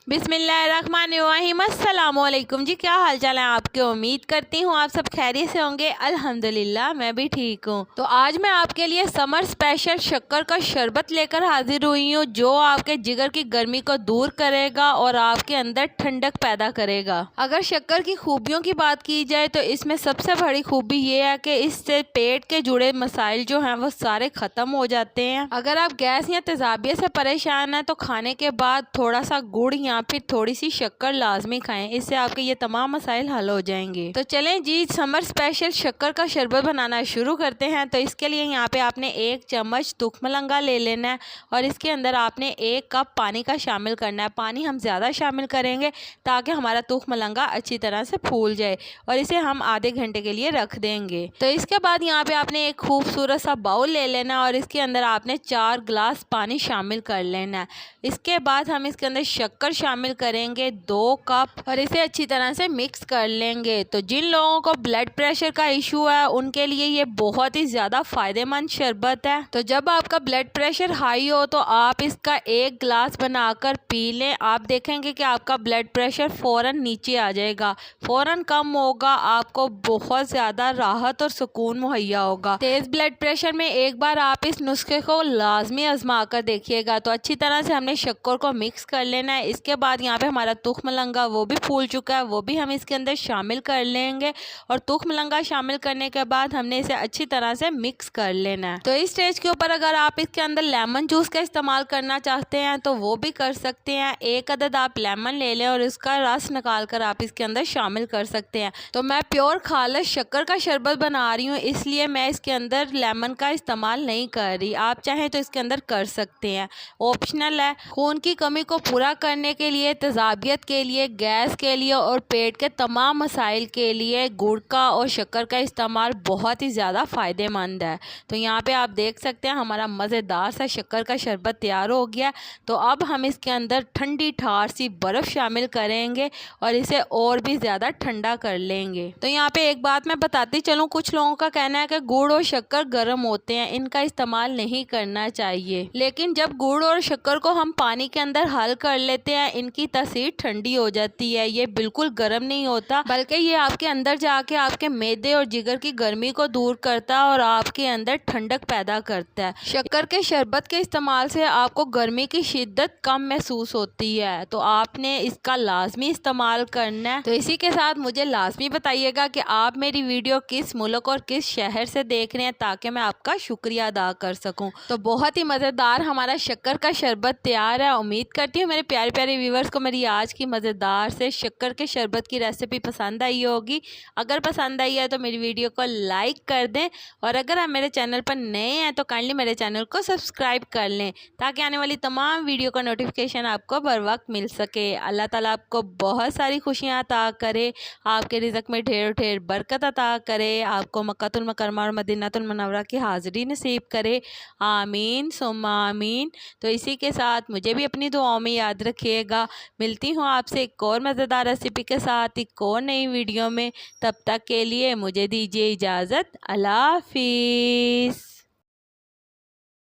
बिस्मिल्लाहिर्रहमानिर्रहीम। अस्सलामुअलैकुम जी, क्या हाल चाल है आपके। उम्मीद करती हूँ आप सब खैरियत से होंगे। अल्हम्दुलिल्लाह मैं भी ठीक हूँ। तो आज मैं आपके लिए समर स्पेशल शक्कर का शरबत लेकर हाजिर हुई हूँ, जो आपके जिगर की गर्मी को दूर करेगा और आपके अंदर ठंडक पैदा करेगा। अगर शक्कर की खूबियों की बात की जाए तो इसमें सबसे बड़ी खूबी ये है कि इससे पेट के जुड़े मसाइल जो हैं वो सारे ख़त्म हो जाते हैं। अगर आप गैस या तेजाबियत से परेशान हैं तो खाने के बाद थोड़ा सा गुड़ या फिर थोड़ी सी शक्कर लाजमी खाएं, इससे आपके ये तमाम मसाइल हल हो जाएंगे। तो चलें जी, समर स्पेशल शक्कर का शरबत बनाना शुरू करते हैं। तो इसके लिए यहाँ पे आपने 1 चम्मच तुखमलंगा ले लेना है और इसके अंदर आपने 1 कप पानी का शामिल करना है। पानी हम ज़्यादा शामिल करेंगे ताकि हमारा तुखमलंगा अच्छी तरह से फूल जाए और इसे हम आधे घंटे के लिए रख देंगे। तो इसके बाद यहाँ पे आपने एक खूबसूरत सा बाउल ले लेना और इसके अंदर आपने 4 गिलास पानी शामिल कर लेना है। इसके बाद हम इसके अंदर शक्कर शामिल करेंगे 2 कप और इसे अच्छी तरह से मिक्स कर लेंगे। तो जिन लोगों को ब्लड प्रेशर का इशू है उनके लिए ये बहुत ही ज़्यादा फ़ायदेमंद शरबत है। तो जब आपका ब्लड प्रेशर हाई हो तो आप इसका 1 गिलास बनाकर पी लें। आप देखेंगे कि आपका ब्लड प्रेशर फ़ौरन नीचे आ जाएगा, फ़ौरन कम होगा, आपको बहुत ज़्यादा राहत और सुकून मुहैया होगा। तेज़ ब्लड प्रेशर में एक बार आप इस नुस्खे को लाजमी आजमा कर देखिएगा। तो अच्छी तरह से हमने शक्कर को मिक्स कर लेना है। इसके बाद यहाँ पे हमारा तुखमलंगा वो भी फूल चुका है, वो भी हम इसके अंदर शामिल कर लेंगे और तुखमलंगा शामिल करने के बाद हमने इसे अच्छी तरह से मिक्स कर लेना है। तो इस स्टेज के ऊपर अगर आप इसके अंदर लेमन जूस का इस्तेमाल करना चाहते हैं तो वो भी कर सकते हैं। 1 अदद आप लेमन ले लें और इसका रस निकाल कर आप इसके अंदर शामिल कर सकते हैं। तो मैं प्योर खालिस शक्कर का शरबत बना रही हूँ, इसलिए मैं इसके अंदर लेमन का इस्तेमाल नहीं कर रही। आप चाहें तो इसके अंदर कर सकते हैं, ऑप्शनल है। खून की कमी को पूरा करने के लिए, तेजाबियत के लिए, गैस के लिए और पेट के तमाम मसाइल के लिए गुड़ का और शक्कर का इस्तेमाल बहुत ही ज़्यादा फ़ायदेमंद है। तो यहाँ पे आप देख सकते हैं हमारा मज़ेदार सा शक्कर का शरबत तैयार हो गया। तो अब हम इसके अंदर ठंडी ठार सी बर्फ़ शामिल करेंगे और इसे और भी ज़्यादा ठंडा कर लेंगे। तो यहाँ पे एक बात मैं बताती चलूँ, कुछ लोगों का कहना है कि गुड़ और शक्कर गर्म होते हैं, इनका इस्तेमाल नहीं करना चाहिए। लेकिन जब गुड़ और शक्कर को हम पानी के अंदर हल कर लेते हैं, इनकी तासीर ठंडी हो जाती है। ये बिल्कुल गर्म नहीं होता, बल्कि ये आपके अंदर जाके आपके मैदे और जिगर की गर्मी को दूर करता है और आपके अंदर ठंडक पैदा करता है। शक्कर के शरबत के इस्तेमाल से आपको गर्मी की शिद्दत कम महसूस होती है, तो आपने इसका लाजमी इस्तेमाल करना है। तो इसी के साथ मुझे लाजमी बताइएगा कि आप मेरी वीडियो किस मुल्क और किस शहर से देख रहे हैं, ताकि मैं आपका शुक्रिया अदा कर सकूं। तो बहुत ही मज़ेदार हमारा शक्कर का शरबत तैयार है। उम्मीद करती हूँ मेरे प्यारे प्यारे व्यूवर्स को मेरी आज की मज़ेदार से शक्कर के शरबत की रेसिपी पसंद आई होगी। अगर पसंद आई है तो मेरी वीडियो को लाइक कर दें और अगर आप मेरे चैनल पर नए हैं तो काइंडली मेरे चैनल को सब्सक्राइब कर लें, ताकि आने वाली तमाम वीडियो का नोटिफिकेशन आपको बर वक्त मिल सके। अल्लाह ताला आपको बहुत सारी खुशियाँ अता करे, आपके रिज़्क़ में ढेर ढेर बरकत अता करे, आपको मक्कातुल मुकर्रमा और मदीनातुल मुनव्वरा की हाज़िरी नसीब करे। आमीन सुम्मा आमीन। तो इसी के साथ मुझे भी अपनी दुआओं में याद रखिएगा। मिलती हूँ आपसे एक और मज़ेदार रेसिपी के साथ एक और नई वीडियो में। तब तक के लिए मुझे दीजिए इजाज़त। अल्लाह हाफ़िज़।